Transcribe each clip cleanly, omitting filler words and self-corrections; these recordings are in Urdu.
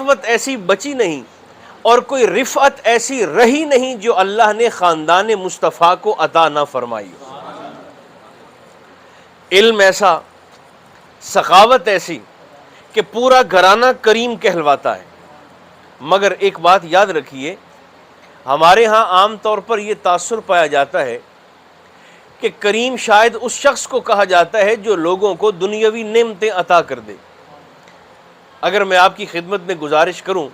سطوت ایسی بچی نہیں اور کوئی رفعت ایسی رہی نہیں جو اللہ نے خاندان مصطفیٰ کو عطا نہ فرمائی ہو۔ علم ایسا، سخاوت ایسی کہ پورا گھرانہ کریم کہلواتا ہے۔ مگر ایک بات یاد رکھیے، ہمارے ہاں عام طور پر یہ تاثر پایا جاتا ہے کہ کریم شاید اس شخص کو کہا جاتا ہے جو لوگوں کو دنیاوی نعمتیں عطا کر دے۔ اگر میں آپ کی خدمت میں گزارش کروں،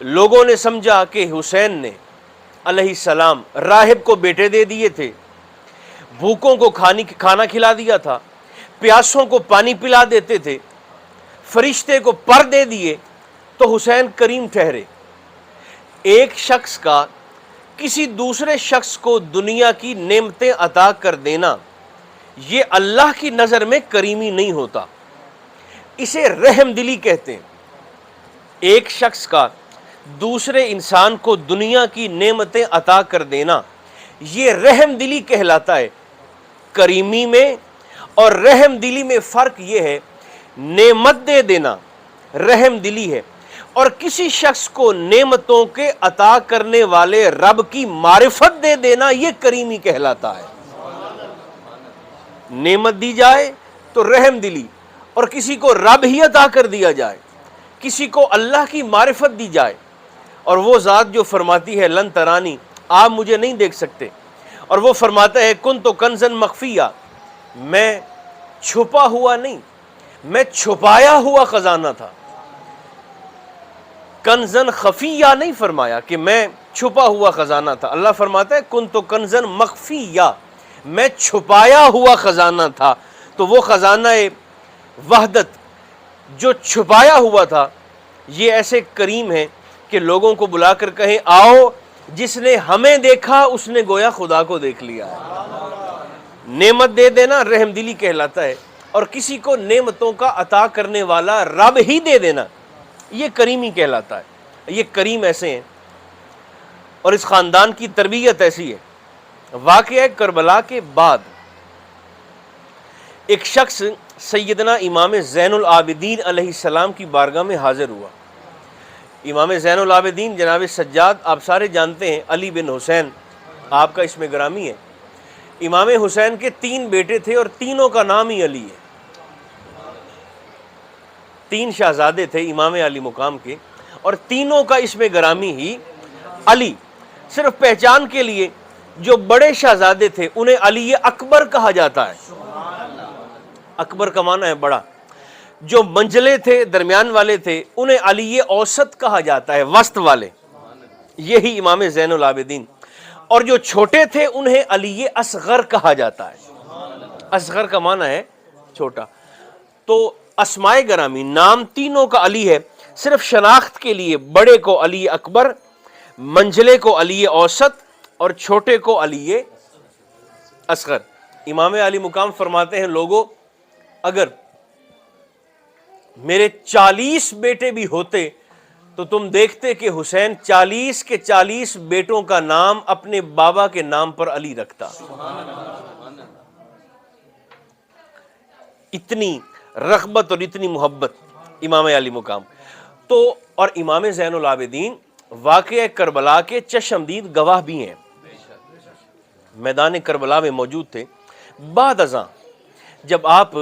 لوگوں نے سمجھا کہ حسین نے علیہ السلام راہب کو بیٹے دے دیے تھے، بھوکوں کو کھانا کھلا دیا تھا، پیاسوں کو پانی پلا دیتے تھے، فرشتے کو پر دے دیے، تو حسین کریم ٹھہرے۔ ایک شخص کا کسی دوسرے شخص کو دنیا کی نعمتیں عطا کر دینا یہ اللہ کی نظر میں کریمی نہیں ہوتا، اسے رحم دلی کہتے ہیں۔ ایک شخص کا دوسرے انسان کو دنیا کی نعمتیں عطا کر دینا یہ رحم دلی کہلاتا ہے۔ کریمی میں اور رحم دلی میں فرق یہ ہے، نعمت دے دینا رحم دلی ہے، اور کسی شخص کو نعمتوں کے عطا کرنے والے رب کی معرفت دے دینا یہ کریمی کہلاتا ہے۔ نعمت دی جائے تو رحم دلی، اور کسی کو رب ہی عطا کر دیا جائے، کسی کو اللہ کی معرفت دی جائے، اور وہ ذات جو فرماتی ہے لن ترانی، آپ مجھے نہیں دیکھ سکتے، اور وہ فرماتا ہے کن تو کنزن مخفیہ، میں چھپا ہوا نہیں، میں چھپایا ہوا خزانہ تھا۔ کنزن خفیہ نہیں فرمایا کہ میں چھپا ہوا خزانہ تھا، اللہ فرماتا ہے کن تو کنزن مخفیہ، میں چھپایا ہوا خزانہ تھا۔ تو وہ خزانہ وحدت جو چھپایا ہوا تھا یہ ایسے کریم ہے کہ لوگوں کو بلا کر کہیں آؤ، جس نے ہمیں دیکھا اس نے گویا خدا کو دیکھ لیا ہے۔ نعمت دے دینا رحم دلی کہلاتا ہے، اور کسی کو نعمتوں کا عطا کرنے والا رب ہی دے دینا یہ کریمی کہلاتا ہے۔ یہ کریم ایسے ہیں، اور اس خاندان کی تربیت ایسی ہے۔ واقعہ کربلا کے بعد ایک شخص سیدنا امام زین العابدین علیہ السلام کی بارگاہ میں حاضر ہوا۔ امام زین العابدین جناب سجاد آپ سارے جانتے ہیں، علی بن حسین آپ کا اسم گرامی ہے۔ امام حسین کے 3 بیٹے تھے اور تینوں کا نام ہی علی ہے۔ 3 شہزادے تھے امام علی مقام کے، اور تینوں کا اسم گرامی ہی علی۔ صرف پہچان کے لیے جو بڑے شہزادے تھے انہیں علی اکبر کہا جاتا ہے۔ اکبر کا معنی ہے بڑا۔ جو منجلے تھے، درمیان والے تھے، انہیں علی اوسط کہا جاتا ہے، وسط والے، یہی امام زین العابدین۔ اور جو چھوٹے تھے انہیں علی اصغر کہا جاتا ہے۔ اصغر کا معنی ہے چھوٹا۔ تو اسماء گرامی نام تینوں کا علی ہے، صرف شناخت کے لیے بڑے کو علی اکبر، منجلے کو علی اوسط، اور چھوٹے کو علی اصغر۔ امام علی مقام فرماتے ہیں لوگوں، اگر میرے 40 بیٹے بھی ہوتے تو تم دیکھتے کہ حسین 40 کے 40 بیٹوں کا نام اپنے بابا کے نام پر علی رکھتا۔ اتنی رغبت اور اتنی محبت امام علی مقام تو۔ اور امام زین العابدین واقعہ کربلا کے چشمدید گواہ بھی ہیں، میدان کربلا میں موجود تھے۔ بعد ازاں جب آپ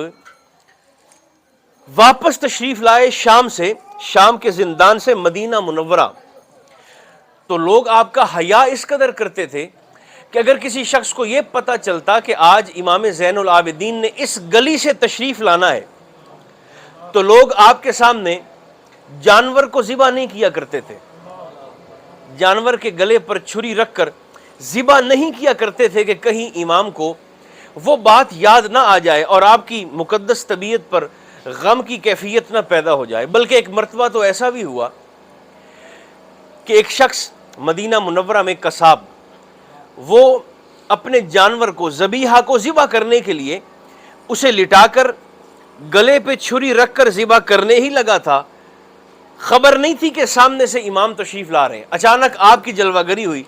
واپس تشریف لائے شام کے زندان سے مدینہ منورہ، تو لوگ آپ کا حیا اس قدر کرتے تھے کہ اگر کسی شخص کو یہ پتہ چلتا کہ آج امام زین العابدین نے اس گلی سے تشریف لانا ہے، تو لوگ آپ کے سامنے جانور کو ذبح نہیں کیا کرتے تھے، جانور کے گلے پر چھری رکھ کر ذبح نہیں کیا کرتے تھے کہ کہیں امام کو وہ بات یاد نہ آ جائے اور آپ کی مقدس طبیعت پر غم کی کیفیت نہ پیدا ہو جائے۔ بلکہ ایک مرتبہ تو ایسا بھی ہوا کہ ایک شخص مدینہ منورہ میں قصاب، وہ اپنے جانور کو ذبیحہ کو ذبح کرنے کے لیے اسے لٹا کر گلے پہ چھری رکھ کر ذبح کرنے ہی لگا تھا، خبر نہیں تھی کہ سامنے سے امام تشریف لا رہے ہیں۔ اچانک آپ کی جلوہ گری ہوئی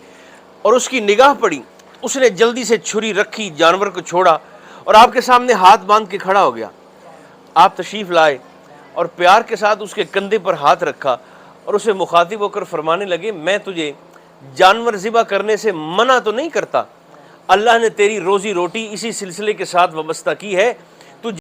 اور اس کی نگاہ پڑی، اس نے جلدی سے چھری رکھی، جانور کو چھوڑا اور آپ کے سامنے ہاتھ باندھ کے کھڑا ہو گیا۔ آپ تشریف لائے اور پیار کے ساتھ اس کے کندھے پر ہاتھ رکھا اور اسے مخاطب ہو کر فرمانے لگے میں تجھے جانور ذبح کرنے سے منع تو نہیں کرتا، اللہ نے تیری روزی روٹی اسی سلسلے کے ساتھ وابستہ کی ہے